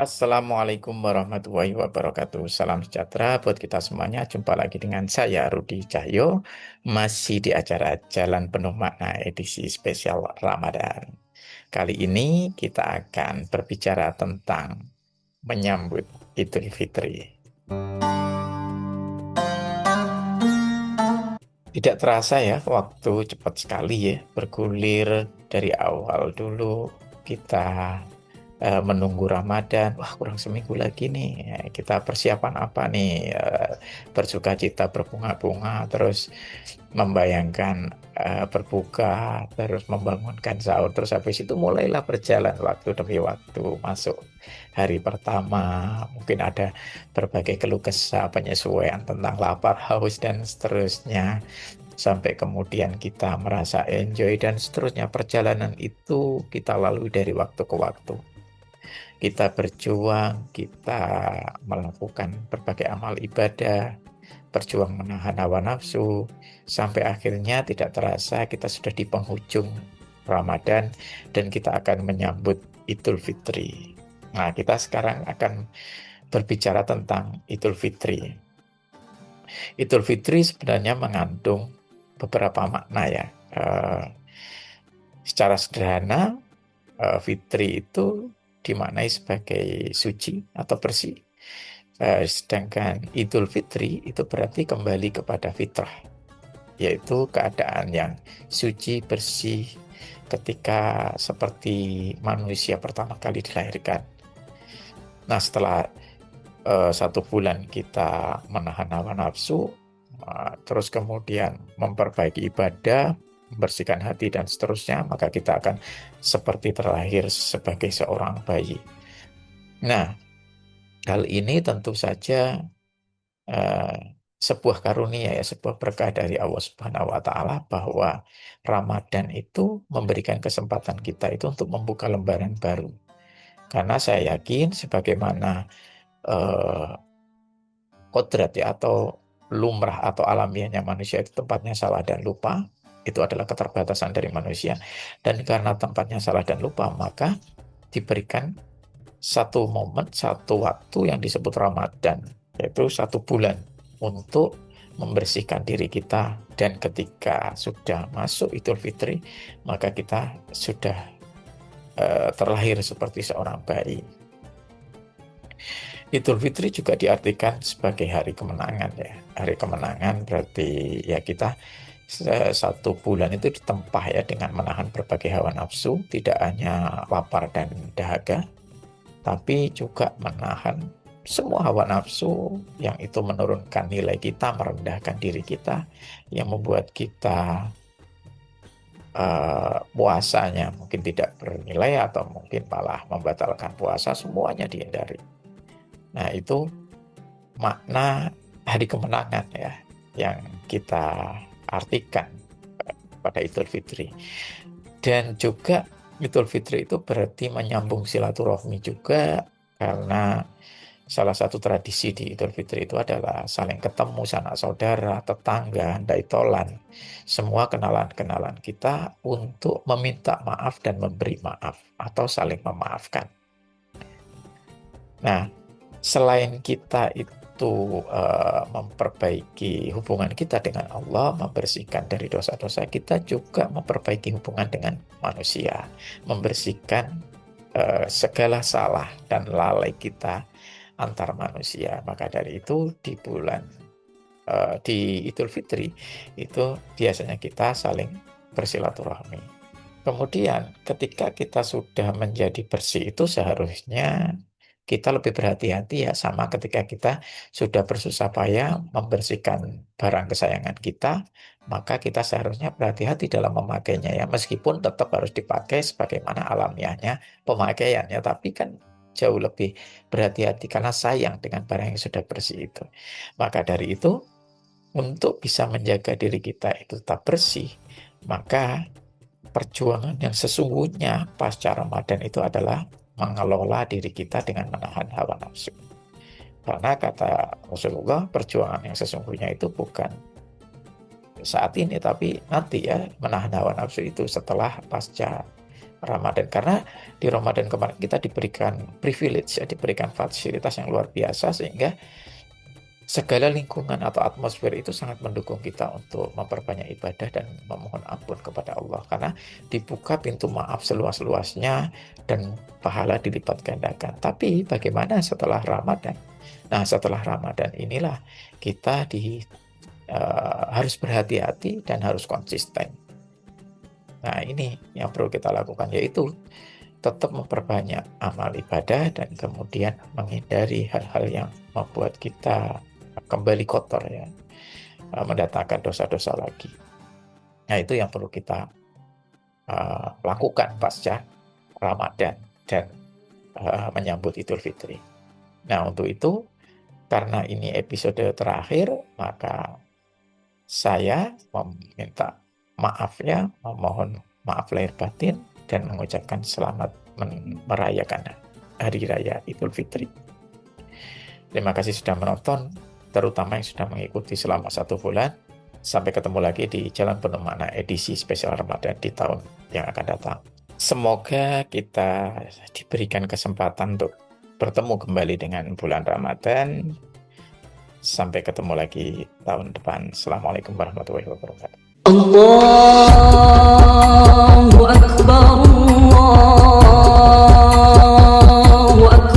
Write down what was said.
Assalamualaikum warahmatullahi wabarakatuh. Salam sejahtera buat kita semuanya. Jumpa lagi dengan saya Rudi Cahyo, masih di acara Jalan Penuh Makna edisi spesial Ramadan. Kali ini kita akan berbicara tentang menyambut Idul Fitri. Tidak terasa ya, waktu cepat sekali ya, bergulir dari awal dulu kita menunggu Ramadan. Wah, kurang seminggu lagi nih. Ya, kita persiapan apa nih? Bersuka cita berbunga-bunga, terus membayangkan berbuka, terus membangunkan sahur, terus habis itu mulailah berjalan waktu demi waktu masuk hari pertama. Mungkin ada berbagai keluh kesah, penyesuaian tentang lapar, haus, dan seterusnya. Sampai kemudian kita merasa enjoy dan seterusnya. Perjalanan itu kita lalui dari waktu ke waktu. Kita berjuang, kita melakukan berbagai amal ibadah, berjuang menahan hawa nafsu, sampai akhirnya tidak terasa kita sudah di penghujung Ramadan dan kita akan menyambut Idul Fitri. Nah, kita sekarang akan berbicara tentang Idul Fitri. Idul Fitri sebenarnya mengandung beberapa makna ya. Secara sederhana, Fitri itu dimaknai sebagai suci atau bersih. Sedangkan Idul Fitri itu berarti kembali kepada fitrah, yaitu keadaan yang suci, bersih ketika seperti manusia pertama kali dilahirkan. Nah, setelah 1 bulan kita menahan hawa nafsu, terus kemudian memperbaiki ibadah, membersihkan hati dan seterusnya, maka kita akan seperti terlahir sebagai seorang bayi. Nah, hal ini tentu saja eh, sebuah karunia ya, sebuah berkah dari Allah Subhanahu wa taala bahwa Ramadan itu memberikan kesempatan kita itu untuk membuka lembaran baru. Karena saya yakin sebagaimana eh, kodrat ya atau lumrah atau alamiahnya manusia itu tempatnya salah dan lupa, itu adalah keterbatasan dari manusia. Dan karena tempatnya salah dan lupa, maka diberikan satu momen, satu waktu yang disebut Ramadan, yaitu 1 bulan untuk membersihkan diri kita. Dan ketika sudah masuk Idul Fitri, maka kita sudah terlahir seperti seorang bayi. Idul Fitri juga diartikan sebagai hari kemenangan ya. Hari kemenangan berarti ya kita 1 bulan itu ditempah ya dengan menahan berbagai hawa nafsu, tidak hanya lapar dan dahaga, tapi juga menahan semua hawa nafsu yang itu menurunkan nilai kita, merendahkan diri kita, yang membuat kita puasanya mungkin tidak bernilai atau mungkin malah membatalkan puasa, semuanya dihindari. Nah, itu makna hari kemenangan ya yang kita artikan pada Idul Fitri. Dan juga Idul Fitri itu berarti menyambung silaturahmi juga, karena salah satu tradisi di Idul Fitri itu adalah saling ketemu sanak saudara, tetangga, handai tolan, semua kenalan-kenalan kita untuk meminta maaf dan memberi maaf atau saling memaafkan. Nah, selain kita itu memperbaiki hubungan kita dengan Allah, membersihkan dari dosa-dosa, kita juga memperbaiki hubungan dengan manusia, membersihkan segala salah dan lalai kita antar manusia. Maka dari itu di Idul Fitri itu biasanya kita saling bersilaturahmi. Kemudian ketika kita sudah menjadi bersih itu seharusnya kita lebih berhati-hati ya, sama ketika kita sudah bersusah payah membersihkan barang kesayangan kita, maka kita seharusnya berhati-hati dalam memakainya ya, meskipun tetap harus dipakai sebagaimana alamiahnya pemakaiannya, tapi kan jauh lebih berhati-hati karena sayang dengan barang yang sudah bersih itu. Maka dari itu, untuk bisa menjaga diri kita itu tetap bersih, maka perjuangan yang sesungguhnya pasca Ramadan itu adalah mengelola diri kita dengan menahan hawa nafsu. Karena kata Rasulullah, perjuangan yang sesungguhnya itu bukan saat ini, tapi nanti ya, menahan hawa nafsu itu setelah pasca Ramadan, karena di Ramadan kemarin kita diberikan privilege, ya, diberikan fasilitas yang luar biasa, sehingga segala lingkungan atau atmosfer itu sangat mendukung kita untuk memperbanyak ibadah dan memohon ampun kepada Allah, karena dibuka pintu maaf seluas-luasnya dan pahala dilipat gandakan. Tapi bagaimana setelah Ramadan? Nah, setelah Ramadan inilah kita harus berhati-hati dan harus konsisten. Nah, ini yang perlu kita lakukan, yaitu tetap memperbanyak amal ibadah dan kemudian menghindari hal-hal yang membuat kita kembali kotor, ya, mendatangkan dosa-dosa lagi. Nah, itu yang perlu kita lakukan pasca Ramadan dan menyambut Idul Fitri. Nah, untuk itu, karena ini episode terakhir, maka saya meminta maafnya, memohon maaf lahir batin, dan mengucapkan selamat merayakan Hari Raya Idul Fitri. Terima kasih sudah menonton, terutama yang sudah mengikuti selama 1 bulan. Sampai ketemu lagi di Jalan Penuh Makna edisi spesial Ramadan di tahun yang akan datang. Semoga kita diberikan kesempatan untuk bertemu kembali dengan bulan Ramadan. Sampai ketemu lagi tahun depan. Assalamualaikum warahmatullahi wabarakatuh. Allahu Akbar, Allahu Akbar.